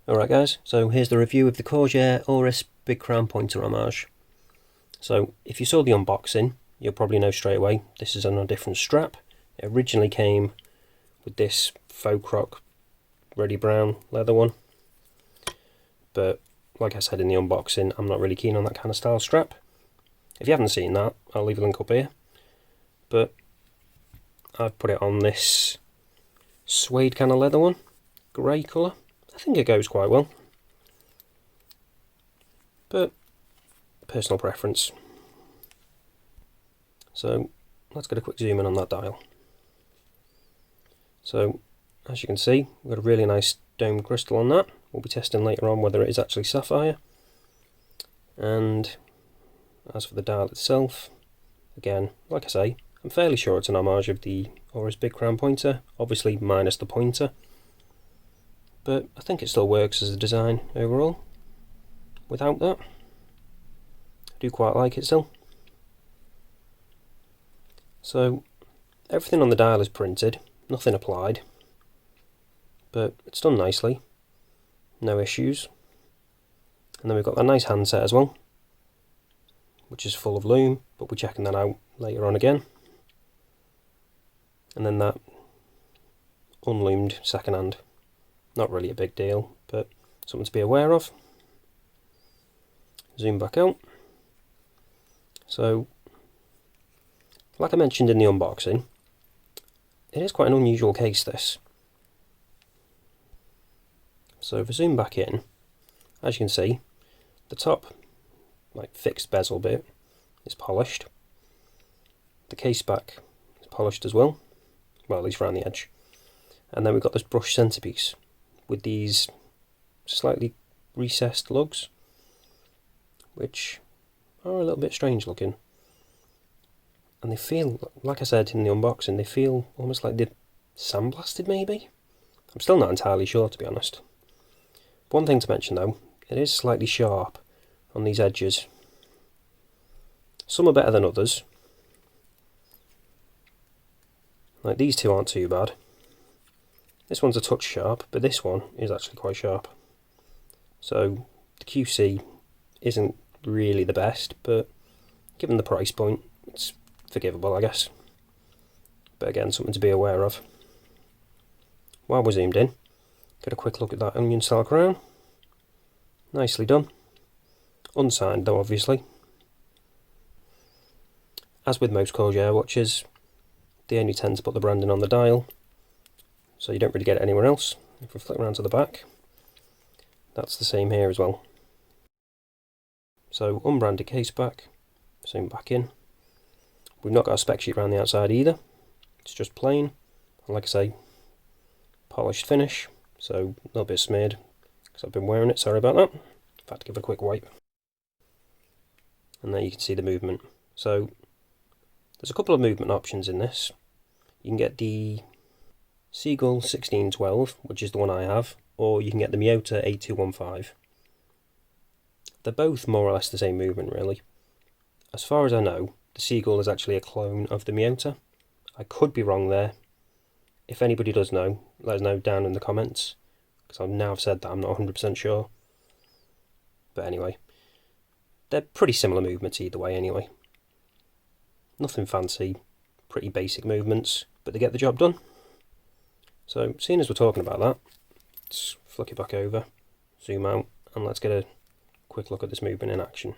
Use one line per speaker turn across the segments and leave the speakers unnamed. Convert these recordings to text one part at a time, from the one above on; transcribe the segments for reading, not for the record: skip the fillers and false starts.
Alright guys, so here's the review of the Corgeut Oris Big Crown Pointer Homage. So if you saw the unboxing, you'll probably know straight away this is on a different strap. It originally came with this faux croc ready brown leather one, but like I said in the unboxing, I'm not really keen on that kind of style strap. If you haven't seen that, I'll leave a link up here, but I've put it on this suede kind of leather one, grey colour. I think it goes quite well, but personal preference. So let's get a quick zoom in on that dial. So as you can see, we've got a really nice domed crystal on that. We'll be testing later on whether it is actually sapphire. And as for the dial itself, again, like I say, I'm fairly sure it's an homage of the Oris Big Crown Pointer, obviously minus the pointer. But I think it still works as a design overall. Without that, I do quite like it still. So everything on the dial is printed, nothing applied, but it's done nicely, no issues. And then we've got that nice handset as well, which is full of Lume, but we're checking that out later on again. And then that unlumed second hand. Not really a big deal, but something to be aware of. Zoom back out. So, like I mentioned in the unboxing, it is quite an unusual case, this. So if I zoom back in, as you can see, the top, like fixed bezel bit, is polished. The caseback is polished as well, at least around the edge. And then we've got this brush centerpiece with these slightly recessed lugs, which are a little bit strange looking. And they feel, like I said in the unboxing, they feel almost like they're sandblasted maybe? I'm still not entirely sure, to be honest. One thing to mention though, it is slightly sharp on these edges. Some are better than others. Like these two aren't too bad. This one's a touch sharp, but this one is actually quite sharp. So the QC isn't really the best, but given the price point, it's forgivable, I guess. But again, something to be aware of. While we're zoomed in, get a quick look at that onion style crown. Nicely done. Unsigned though, obviously. As with most Corgeut watches, they only tend to put the branding on the dial, so you don't really get it anywhere else. If we flick around to the back, that's the same here as well. So unbranded case back, zoom back in. We've not got a spec sheet around the outside either, it's just plain, and like I say, polished finish, so a little bit smeared because I've been wearing it, sorry about that. I've had to give it a quick wipe. And there you can see the movement. So there's a couple of movement options in this. You can get the Seagull 1612, which is the one I have, or you can get the Miyota 8215. They're both more or less the same movement, really. As far as I know, the Seagull is actually a clone of the Miyota. I could be wrong there. If anybody does know, let us know down in the comments, because I've now said that I'm not 100% sure. But anyway, they're pretty similar movements either way anyway. Nothing fancy, pretty basic movements, but they get the job done. So, seeing as we're talking about that, let's flick it back over, zoom out, and let's get a quick look at this movement in action.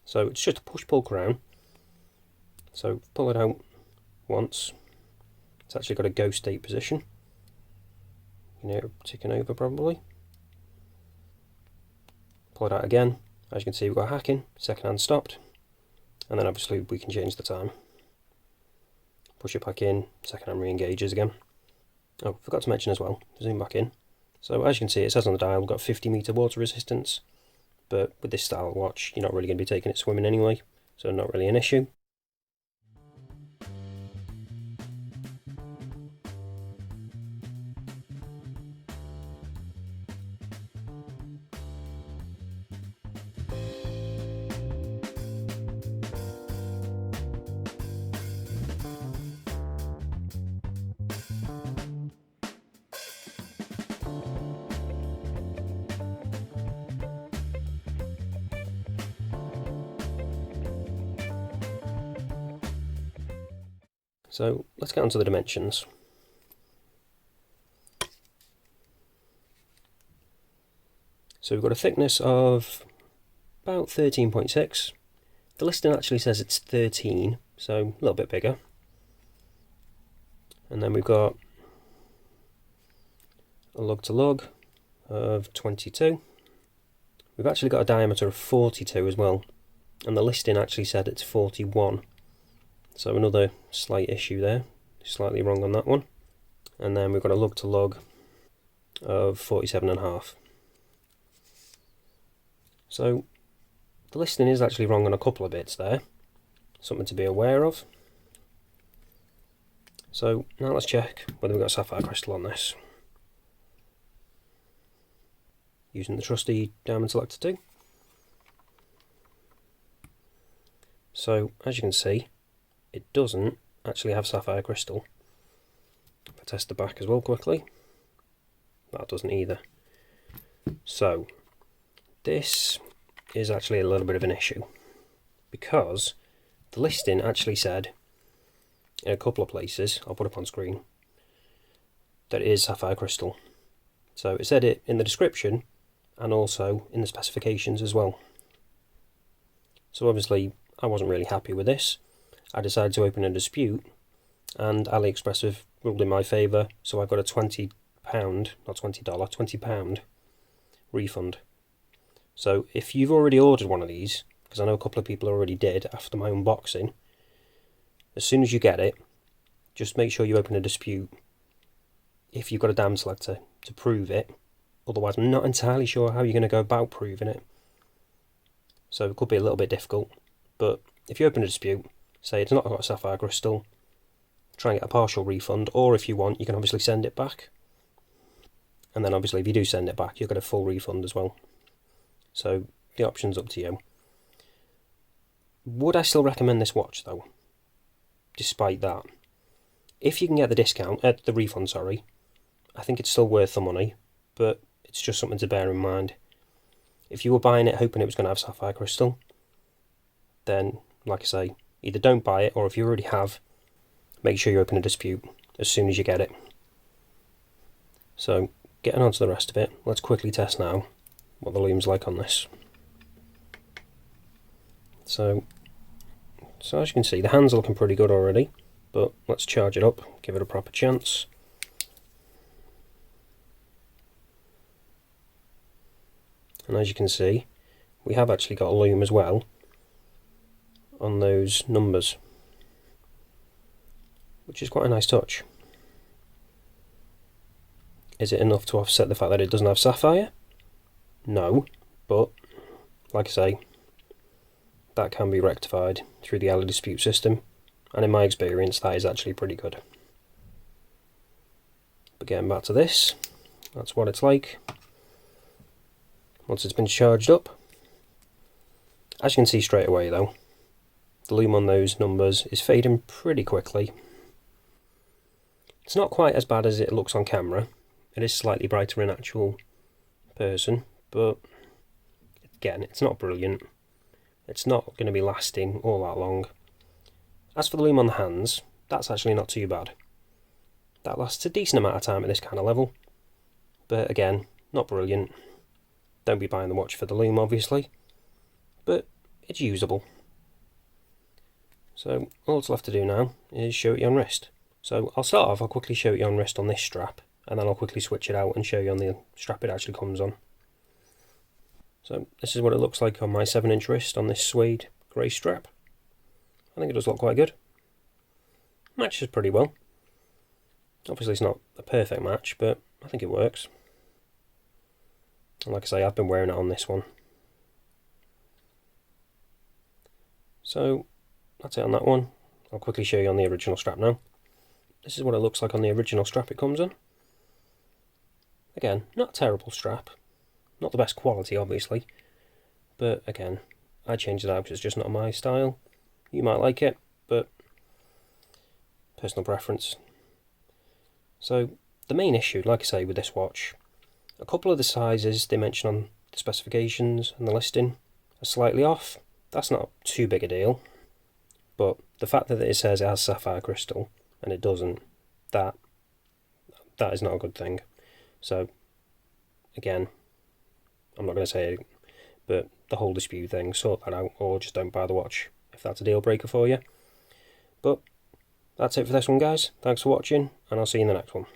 So, it's just a push-pull crown. So, pull it out once. It's actually got a go state position. You know, ticking over probably. Pull it out again. As you can see, we've got hacking, second hand stopped. And then obviously we can change the time. Push it back in, second hand re-engages again. Oh, forgot to mention as well, zoom back in. So as you can see, it says on the dial we've got 50 metre water resistance, but with this style watch, you're not really going to be taking it swimming anyway, so not really an issue. So let's get onto the dimensions. So we've got a thickness of about 13.6. The listing actually says it's 13, so a little bit bigger. And then we've got a lug to lug of 22. We've actually got a diameter of 42 as well, and the listing actually said it's 41. So another slight issue there, slightly wrong on that one. And then we've got a lug to lug of 47.5. So the listing is actually wrong on a couple of bits there, something to be aware of. So now let's check whether we've got Sapphire Crystal on this. Using the trusty diamond selector too. So as you can see, it doesn't actually have Sapphire Crystal. If I test the back as well quickly, that doesn't either. So this is actually a little bit of an issue, because the listing actually said in a couple of places, I'll put up on screen, that it is Sapphire Crystal. So it said it in the description and also in the specifications as well. So obviously I wasn't really happy with this. I decided to open a dispute, and AliExpress have ruled in my favour, so I got a £20, not $20, £20 refund. So if you've already ordered one of these, because I know a couple of people already did after my unboxing, as soon as you get it, just make sure you open a dispute if you've got a diamond selector to prove it. Otherwise I'm not entirely sure how you're going to go about proving it. So it could be a little bit difficult. But if you open a dispute, say it's not got a Sapphire Crystal, try and get a partial refund, or if you want, you can obviously send it back. And then obviously if you do send it back, you'll get a full refund as well. So the option's up to you. Would I still recommend this watch though? Despite that, if you can get the discount, the refund, sorry, I think it's still worth the money, but it's just something to bear in mind. If you were buying it hoping it was going to have Sapphire Crystal, then, like I say, either don't buy it, or if you already have, make sure you open a dispute as soon as you get it. So, getting on to the rest of it, let's quickly test now what the Lume's like on this. So as you can see, the hands are looking pretty good already, but let's charge it up, give it a proper chance. And as you can see, we have actually got a Lume as well on those numbers, which is quite a nice touch. Is it enough to offset the fact that it doesn't have sapphire? No, but like I say, that can be rectified through the Ali dispute system, and in my experience that is actually pretty good. But getting back to this, that's what it's like once it's been charged up. As you can see straight away though, the Lume on those numbers is fading pretty quickly. It's not quite as bad as it looks on camera. It is slightly brighter in actual person, but again, it's not brilliant. It's not going to be lasting all that long. As for the Lume on the hands, that's actually not too bad. That lasts a decent amount of time at this kind of level, but again, not brilliant. Don't be buying the watch for the Lume obviously, but it's usable. So all that's left to do now is show it you on wrist. So I'll start off, I'll quickly show it you on wrist on this strap, and then I'll quickly switch it out and show you on the strap it actually comes on. So this is what it looks like on my 7-inch wrist on this suede grey strap. I think it does look quite good. Matches pretty well. Obviously it's not a perfect match, but I think it works. And like I say, I've been wearing it on this one. So that's it on that one. I'll quickly show you on the original strap now. This is what it looks like on the original strap it comes on. Again, not a terrible strap. Not the best quality, obviously, but again, I changed it out because it's just not my style. You might like it, but personal preference. So the main issue, like I say, with this watch, a couple of the sizes they mention on the specifications and the listing are slightly off. That's not too big a deal, but the fact that it says it has Sapphire Crystal and it doesn't, that is not a good thing. So again, I'm not going to say it, but the whole dispute thing, sort that out, or just don't buy the watch if that's a deal breaker for you. But that's it for this one, guys. Thanks for watching, and I'll see you in the next one.